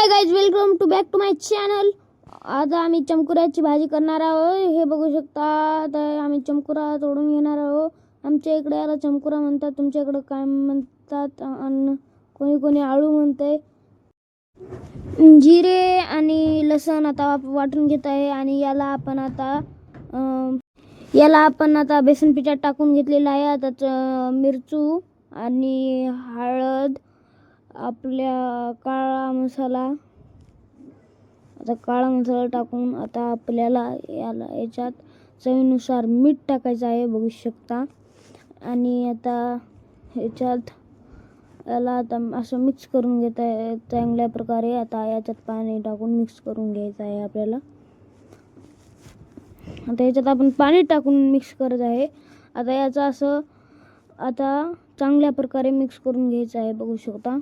High guys, welcome to back to my channel. आज आम्ही चमकुराची भाजी करणार आहोत. हे बघू शकता. तर आम्ही चमकुरा तोडून घेणार आहोत. आमच्या इकडे याला चमकुरा म्हणतात, तुमच्या इकडे काय म्हणतात? आणि कोणी कोणी आळू म्हणते. जिरे आणि लसण आता वाटून घेत आहे आणि याला आपण आता बेसन पिठात टाकून घेतलेला आहे. आता मिरचू आणि हळद, आपल्या काळा मसाला टाकून आता आपल्याला याच्यात चवीनुसार मीठ टाकायचं आहे, बघू शकता. आणि आता याला आता असं मिक्स करून घेत आहे चांगल्या प्रकारे. आता याच्यात पाणी टाकून मिक्स करून घ्यायचं आहे आपल्याला. आता याच्यात आपण पाणी टाकून मिक्स करत आहे. आता याचं असं आता चांगल्या प्रकारे मिक्स करून घ्यायचं आहे, बघू शकता.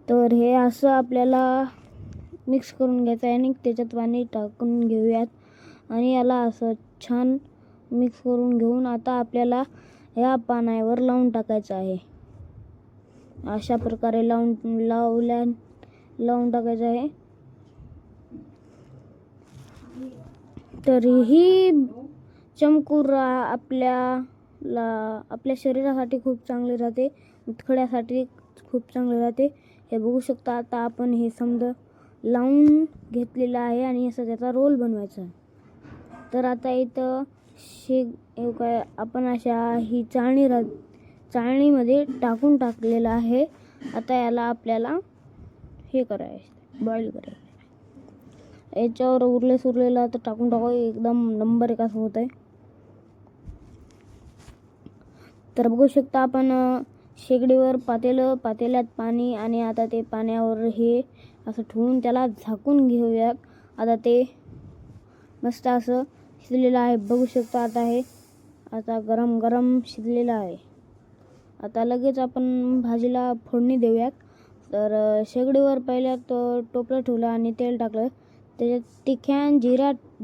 तर हे असं आपल्याला मिक्स करून घ्यायचं आहे आणि त्याच्यात पाणी टाकून घेऊयात आणि याला असं छान मिक्स करून घेऊन आता आपल्याला या पाण्यावर लावून टाकायचं आहे. अशा प्रकारे लावून टाकायचं आहे. तर ही चमकुरा आपल्या शरीरासाठी खूप चांगले राहते, मुतखड्यासाठी खूप चांगले राहते. हे बघू शकता. आता आपण हे समजा लावून घेतलेलं आहे आणि असं त्याचा रोल बनवायचा आहे. तर आता इथं आपण अशा ही चाळणीमध्ये टाकलेलं आहे. आता याला आपल्याला हे करायचं, बॉईल करायचं. याच्यावर उरलेलं आता टाकून एकदम नंबर एक असं होत आहे. तर बघू शकता आपण शेगडीवर पातेल्यात पाणी आणि आता ते पाण्यावर हे असं ठेवून त्याला झाकून घेऊयात. आता ते मस्त असं शिजलेलं आहे, बघू शकता. आता गरम शिजलेलं आहे. आता लगेच आपण भाजीला फोडणी देऊयात. तर शेगडीवर पहिल्या टोपलं ठेवलं आणि तेल टाकलं. त्याच्यात तिखट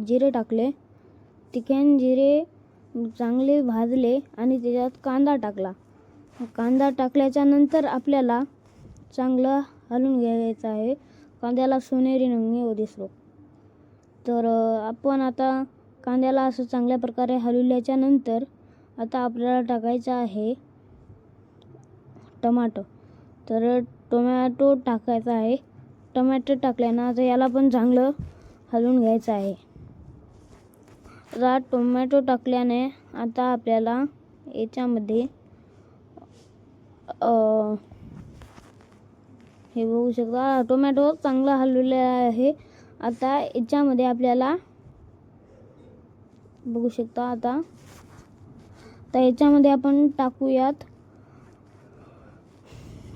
जिरे टाकले. तिखट जिरे चांगले भाजले आणि त्याच्यात कांदा टाकला. कांदा टाकल्याच्या नंतर आपल्याला चांगलं हलवून घ्यायचं आहे. कांद्याला सोनेरी रंग येऊ दिसलो. तर आपण आता कांद्याला असं चांगल्या प्रकारे हलवल्याच्या नंतर आता आपल्याला टाकायचं आहे टोमॅटो. तर टोमॅटो टाकायचा आहे. टोमॅटो टाकल्यानं आता याला पण चांगलं हलवून घ्यायचं आहे. आता टोमॅटो टाकल्याने आता आपल्याला याच्यामध्ये हे बघू शकता. टोमॅटो चांगला हलवलेला आहे. आता याच्यामध्ये आपल्याला बघू शकता. आता याच्यामध्ये आपण टाकूयात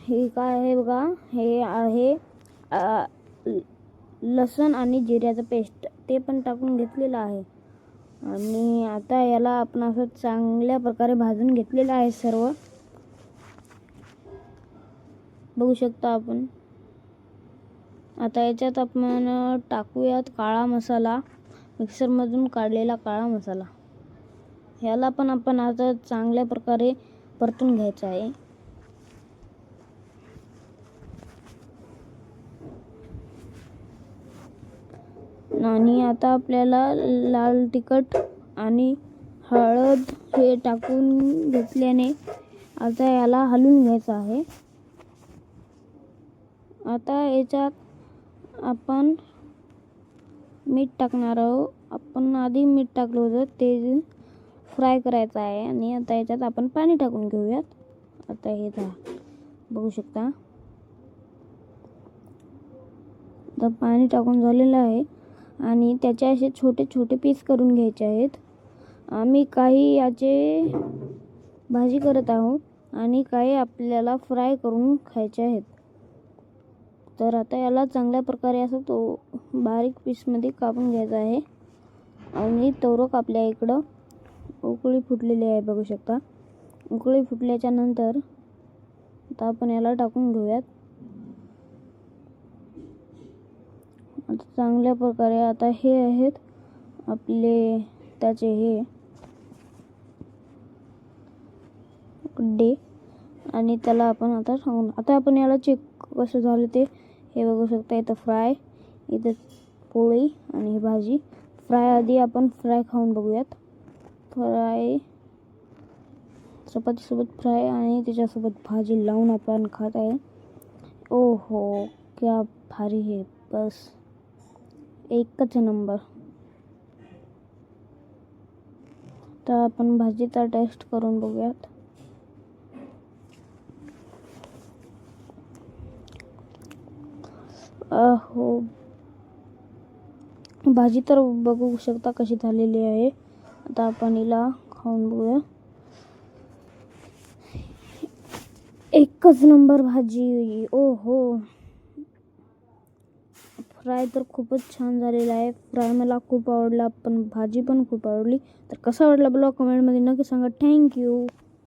हे काय आहे बघा. हे आहे लसण आणि जिऱ्याचं पेस्ट, ते पण टाकून घेतलेलं आहे. आणि आता याला आपण असं चांगल्या प्रकारे भाजून घेतलेलं आहे सर्व, बघू शकता आपण. आता याच्यात आपण टाकूयात काळा मसाला, मिक्सरमधून काढलेला काळा मसाला. ह्याला पण आपण आता चांगल्या प्रकारे परतून घ्यायचं आहे. आणि आता आपल्याला लाल तिखट आणि हळद हे टाकून घेतल्याने आता याला हलवून घ्यायचं आहे. आता याच्यात आपण मीठ टाकणार आहोत. आपण आधी मीठ टाकलं होतं, ते फ्राय करायचं आहे. आणि आता याच्यात आपण पाणी टाकून घेऊयात. आता हे बघू शकता. आता पाणी टाकून झालेलं आहे आणि त्याचे असे छोटे छोटे पीस करून घ्यायचे आहेत. आम्ही काही याचे भाजी करत आहोत आणि काही आपल्याला फ्राय करून खायचे आहेत. तर आता याला चांगल्या प्रकारे असं बारीक पीसमध्ये कापून घ्यायचं आहे. आणि तवरक आपल्या इकडं उकळी फुटलेली आहे, बघू शकता. उकळी फुटल्याच्या नंतर आता आपण याला टाकून घेऊयात. आता चांगल्या प्रकारे आता हे आहेत आपले त्याचे हे गड्डे. आणि त्याला आपण आता आपण याला चेक कसं झालं ते हे बघू शकता. इथं फ्राय, इथं पोळी आणि ही भाजी. फ्राय आधी आपण फ्राय खाऊन बघूयात. फ्राय चपातीसोबत फ्राय आणि त्याच्यासोबत भाजी लावून आपण खात आहे. ओहो क्या भारी है, बस एकच नंबर. तर आपण भाजीचा टेस्ट करून बघूयात. हो, भाजी तर बघू शकता कशी झालेली आहे. आता आपण हिला खाऊन बघूया. एकच नंबर भाजी. ओहो, फ्राय तर खूपच छान झालेला आहे. फ्राय मला खूप आवडला, पण भाजी पण खूप आवडली. तर कसा आवडला ब्लॉग कमेंटमध्ये नक्की सांगा. थँक्यू.